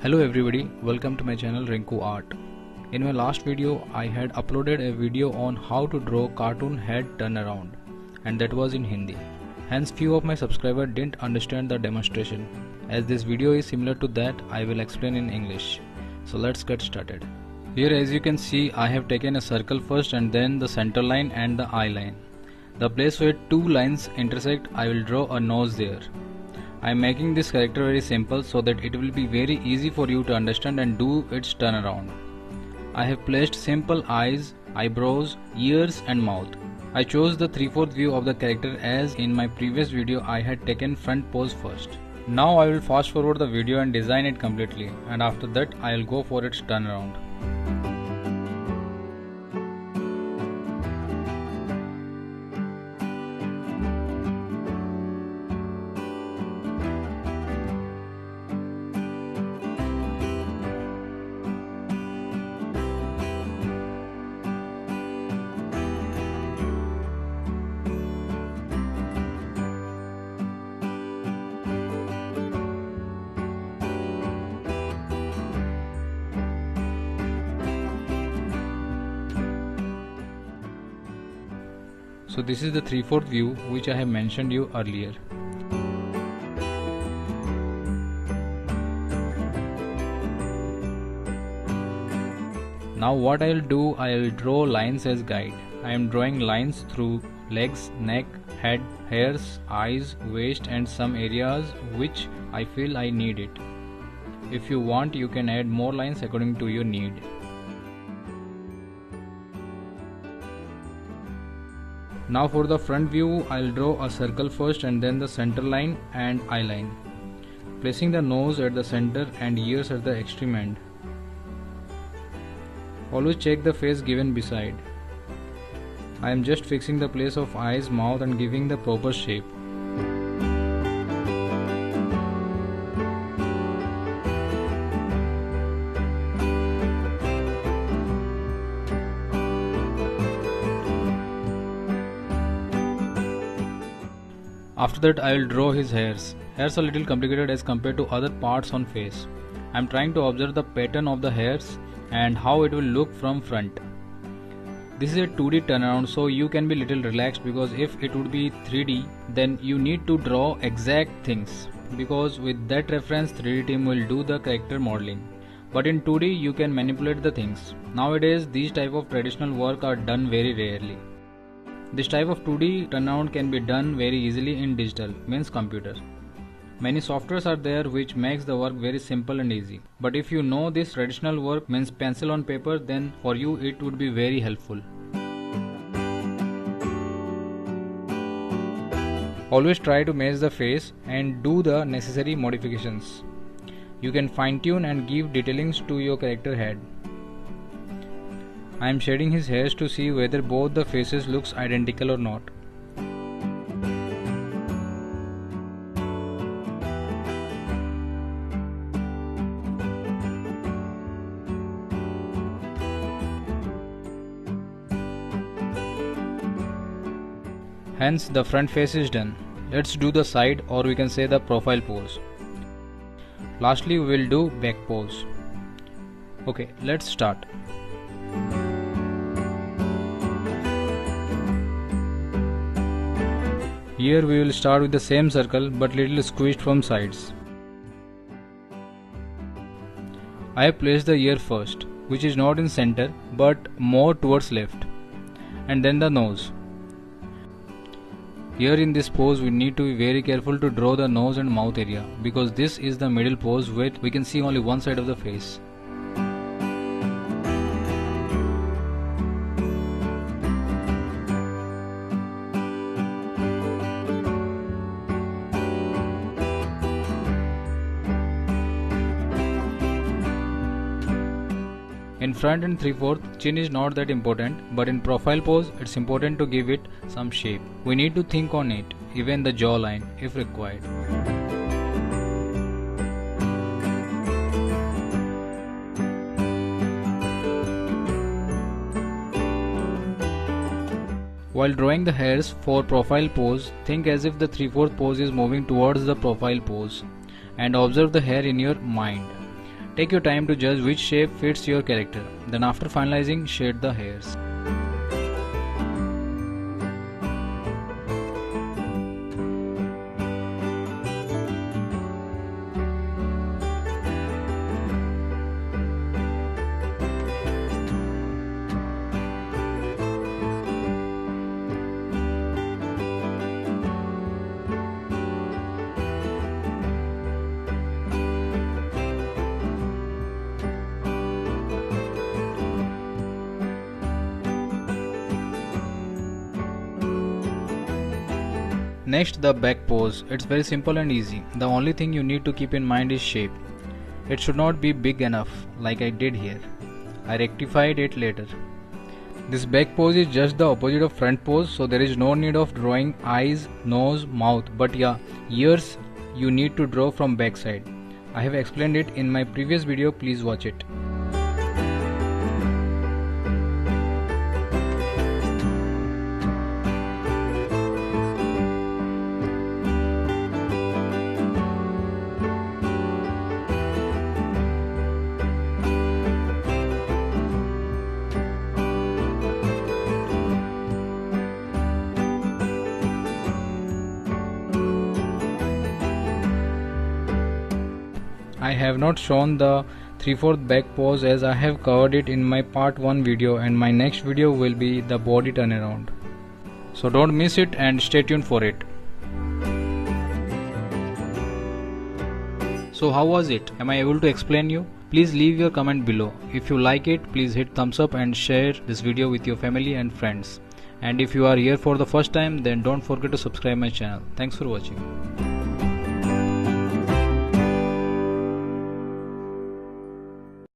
Hello everybody, welcome to my channel Rinku Art. In my last video, I had uploaded a video on how to draw cartoon head turnaround, and that was in Hindi. Hence few of my subscribers didn't understand the demonstration. As this video is similar to that, I will explain in English. So let's get started. Here as you can see, I have taken a circle first and then the center line and the eye line. The place where two lines intersect, I will draw a nose there. I am making this character very simple so that it will be very easy for you to understand and do its turnaround. I have placed simple eyes, eyebrows, ears and mouth. I chose the 3/4 view of the character as in my previous video I had taken front pose first. Now I will fast forward the video and design it completely, and after that I will go for its turnaround. So this is the 3/4 view which I have mentioned you earlier. Now what I will do, I will draw lines as guide. I am drawing lines through legs, neck, head, hairs, eyes, waist and some areas which I feel I need it. If you want, you can add more lines according to your need. Now for the front view, I will draw a circle first and then the center line and eye line, placing the nose at the center and ears at the extreme end. Always check the face given beside. I am just fixing the place of eyes, mouth and giving the proper shape. After that I will draw his hairs. Hairs are little complicated as compared to other parts on face. I am trying to observe the pattern of the hairs and how it will look from front. This is a 2D turnaround, so you can be little relaxed, because if it would be 3D then you need to draw exact things, because with that reference 3D team will do the character modeling. But in 2D you can manipulate the things. Nowadays these type of traditional work are done very rarely. This type of 2D turnaround can be done very easily in digital, means computer. Many softwares are there which makes the work very simple and easy. But if you know this traditional work, means pencil on paper, then for you it would be very helpful. Always try to match the face and do the necessary modifications. You can fine tune and give detailings to your character head. I am shading his hairs to see whether both the faces looks identical or not. Hence the front face is done. Let's do the side, or we can say the profile pose. Lastly we will do back pose. Okay, let's start. Here we will start with the same circle but little squeezed from sides. I have placed the ear first, which is not in center but more towards left, and then the nose. Here in this pose we need to be very careful to draw the nose and mouth area, because this is the middle pose where we can see only one side of the face. In front and 3/4, chin is not that important, but in profile pose it's important to give it some shape. We need to think on it, even the jawline if required. While drawing the hairs for profile pose, think as if the 3/4 pose is moving towards the profile pose and observe the hair in your mind. Take your time to judge which shape fits your character. Then after finalizing, shade the hairs. Next, the back pose. It's very simple and easy. The only thing you need to keep in mind is shape. It should not be big enough like I did here. I rectified it later. This back pose is just the opposite of front pose, so there is no need of drawing eyes, nose, mouth. But yeah, ears you need to draw from back side. I have explained it in my previous video, please watch it. I have not shown the 3/4 back pose as I have covered it in my part 1 video, and my next video will be the body turnaround. So don't miss it and stay tuned for it. So how was it? Am I able to explain you? Please leave your comment below. If you like it, please hit thumbs up and share this video with your family and friends. And if you are here for the first time, then don't forget to subscribe my channel. Thanks for watching.